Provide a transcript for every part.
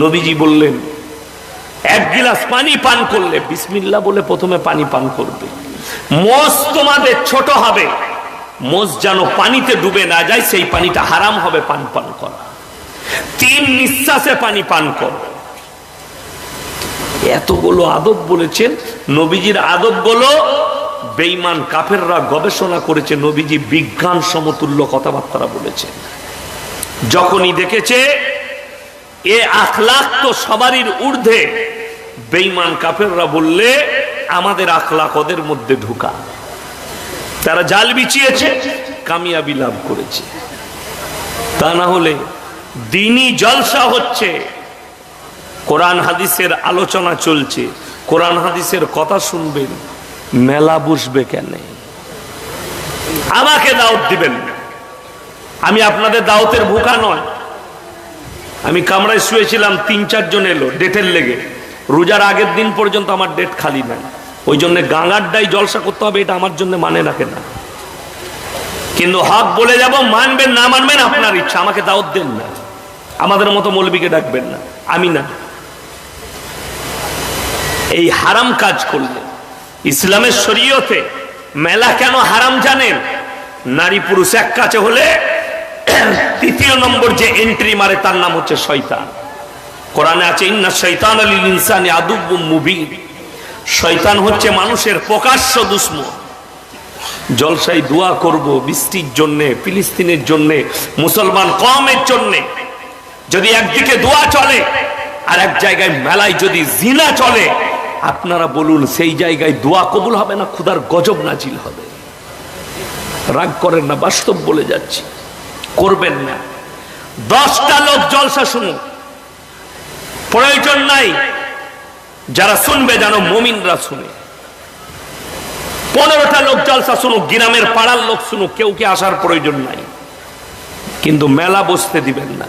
নবীজি বললেন এক গিলাস পানি পান করলে বিসমিল্লাহ বলে প্রথমে পানি পান করবে। মোষ তোমাদের ছোট হবে, মোষ যেন পানিতে ডুবে না যায়, সেই পানিটা হারাম হবে পান পান করা। 3 নিঃশ্বাসে পানি পান করো। এতগুলো আদব বলেছেন। নবীজির আদবগুলো বেঈমান কাফেররা গবেষণা করেছে, নবীজি বিজ্ঞান সমতুল্য কথাবার্তা বলেছে। যখনই দেখেছে এ আখলাক তো সবারই ঊর্ধ্বে, বেঈমান কাফেররা বললে আমাদের আখলাক ওদের মধ্যে ঢুকা। তারা জাল বিছিয়েছে, কামিয়াবি লাভ করেছে। তা না হলে দিনই জলসা হচ্ছে, কোরআন হাদিসের আলোচনা চলছে, কোরআন হাদিসের কথা শুনবেন, মেলা বসবে কেন? আমাকে দাওয়াত দিবেন, আমি আপনাদের দাওয়াতের ভুকা নয়। আমি কামরায় শুয়েছিলাম, 3-4 জন এলো ডেটের লেগে। রোজার আগের দিন পর্যন্ত আমার ডেট খালি নাই, ওই জন্য গাঙ্গারডাই জলসা করতে হবে, এটা আমার জন্য মানে রাখে না। কিন্তু হক বলে যাব, মানবেন না মানবেন আপনার ইচ্ছা, আমাকে দাওয়াত দেন না। আমাদের মতো মৌলবীকে ডাকবেন না, আমি না। এই হারাম কাজ করলে ইসলামের শরীয়তে মেলা কেন হারাম জানেন? নারী পুরুষ এক কাছে হলে 3য় নম্বর যে এন্ট্রি মারে তার নাম হচ্ছে শয়তান। কোরআনে আছে ইন্না শাইতানা লিল ইনসানি আদুব্বুম মুবিন। শয়তান হচ্ছে মানুষের প্রকাশ্য দুশমন। জলসায় দোয়া করব বৃষ্টির জন্য, ফিলিস্তিনের জন্য, মুসলমান কওমের জন্য। যদি একদিকে দোয়া চলে আর এক জায়গায় মেলায় যদি জিনা চলে, আপনারা বলুন সেই জায়গায় দোয়া কবুল হবে না, খোদার গজব নাজিল হবে। রাগ করেন না, বাস্তব বলে যাচ্ছি, করবেন না। 10টা লোক জলসা শুনুন, প্রয়োজন নাই যারা শুনবে যেন মুমিনরা শুনে। 15টা লোক জলসা শুনুক, গ্রামের পাড়ার লোক শুনুক, কেউ কি আসার প্রয়োজন নাই। কিন্তু মেলা বসতে দিবেন না।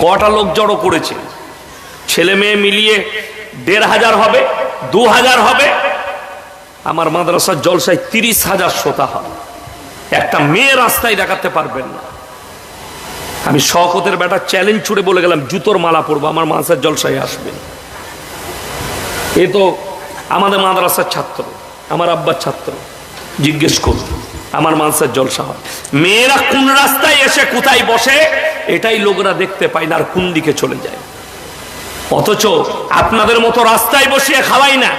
কটা লোক জড়ো করেছে? ছেলে মেয়ে মিলিয়ে 1500 হবে, 2000 হবে। আমার মাদ্রাসার জলসায় 30,000 শ্রোতা হয়, একটা মেয়ে রাস্তায় দেখাতে পারবেন না। আমি শওকতের বেটা চ্যালেঞ্জ ছুড়ে বলে গেলাম, জুতোর মালা পরবো, আমার মাদ্রাসার জলসায় আসবেন। এ তো আমাদের মাদ্রাসার ছাত্র, আমার আব্বার ছাত্র, জিজ্ঞেস করুন, আমার মাদ্রাসার জলসা হয়। মেয়েরা কোন রাস্তায় এসে কোথায় বসে এটাই লোকরা দেখতে পায় না, আর কোন দিকে চলে যায়। অথচ আপনাদের মতো রাস্তায় বসিয়ে খাওয়াই না।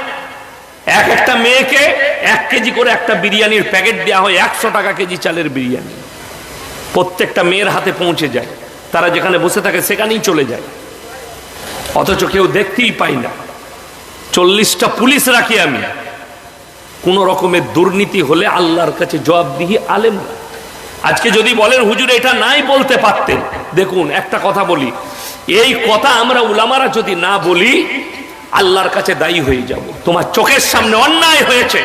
একটা মেয়েকে 1 কেজি করে একটা বিরিয়ানির প্যাকেট দেওয়া হয়, 100 টাকা কেজি চালের বিরিয়ানি। প্রত্যেকটা মেয়ের হাতে পৌঁছে যায়, তারা যেখানে বসে থাকে সেখানেই চলে যায়। অথচ কেউ দেখতেই পাই না। 40টা পুলিশ রাখি আমি। কোন রকমের দুর্নীতি হলে আল্লাহর কাছে জবাবদিহি আলেমরা। আজকে যদি বলেন হুজুর এটা নাই বলতে পারতেন, দেখুন একটা কথা বলি, এই কথা আমরা উলামারা যদি না বলি আল্লাহর কাছে দায়ী হয়ে যাব। তোমার চোখের সামনে অন্যায় হয়েছে,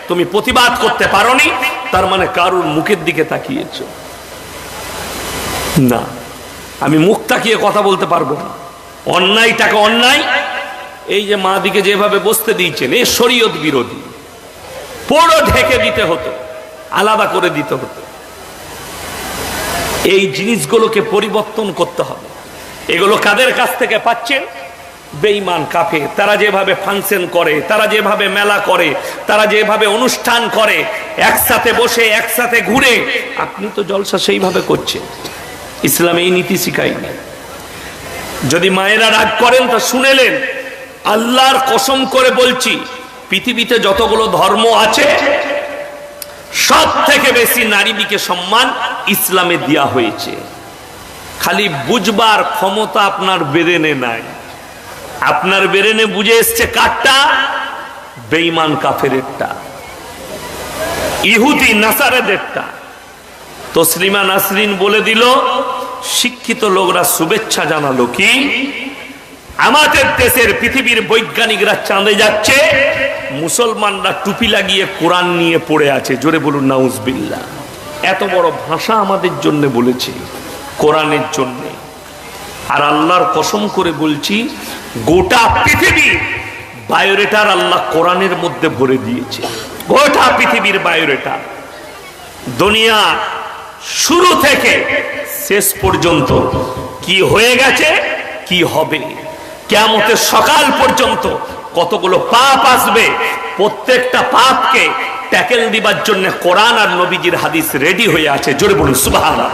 তুমি প্রতিবাদ করতে পারোনি, তার মানে কারুর মুখের দিকে তাকিয়েছ না। আমি মুখ তাকিয়ে কথা বলতে পারবো না। অন্যায়টাকে অন্যায়। এই যে মা দিকে যেভাবে বসতে দিয়েছেন, এ শরীয়ত বিরোধী। পুরো ঢেকে দিতে হতো, আলাদা করে দিতে হতো। এই জিনিসগুলোকে পরিবর্তন করতে হবে। এগুলো কাদের কাছ থেকে পাচ্ছেন? বেঈমান কাফের। তারা যেভাবে ফাংশন করে, তারা যেভাবে মেলা করে, তারা যেভাবে অনুষ্ঠান করে, একসাথে বসে একসাথে ঘুরে, আপনি তো জলসা সেইভাবে করছেন। ইসলামে এই নীতি শিখায়নি। যদি মায়েরা রাগ করেন তা শুনেলেন, আল্লাহর কসম করে বলছি, পৃথিবীতে যতগুলো ধর্ম আছে সব থেকে বেশি নারীদিকে সম্মান ইসলামে দেয়া হয়েছে। খালি বুঝবার ক্ষমতা আপনার ব্রেনে নাই। আপনার ব্রেনে বুঝে এসছে কারটা? বেঈমান কাফেরেরটা, ইহুদি নাসারাদেরটা। তসলিমা নাসরিন বলে দিল, শিক্ষিত লোকরা শুভেচ্ছা জানালো কি আমাদের দেশের পৃথিবীর বৈজ্ঞানিকরা চাঁদে যাচ্ছে, মুসলমানরা টুপি লাগিয়ে কোরআন নিয়ে পড়ে আছে। জোরে বলুন নাউজুবিল্লাহ। এত বড় ভাষা আমাদের জন্য বলেছে, কোরআনের জন্য। আর আল্লাহর কসম করে বলছি, গোটা পৃথিবী বায়োডেটার আল্লাহ কোরআনের মধ্যে ভরে দিয়েছে। গোটা পৃথিবীর বায়োডেটা, দুনিয়া শুরু থেকে শেষ পর্যন্ত কি হয়ে গেছে, কি হবে, কিয়ামতের সকাল পর্যন্ত কতগুলো পাপ আসবে, প্রত্যেকটা পাপকে ট্যাকেল দিবার জন্য কোরআন আর নবীজির হাদিস রেডি হয়ে আছে। জোরে বলুন সুবহানাল্লাহ।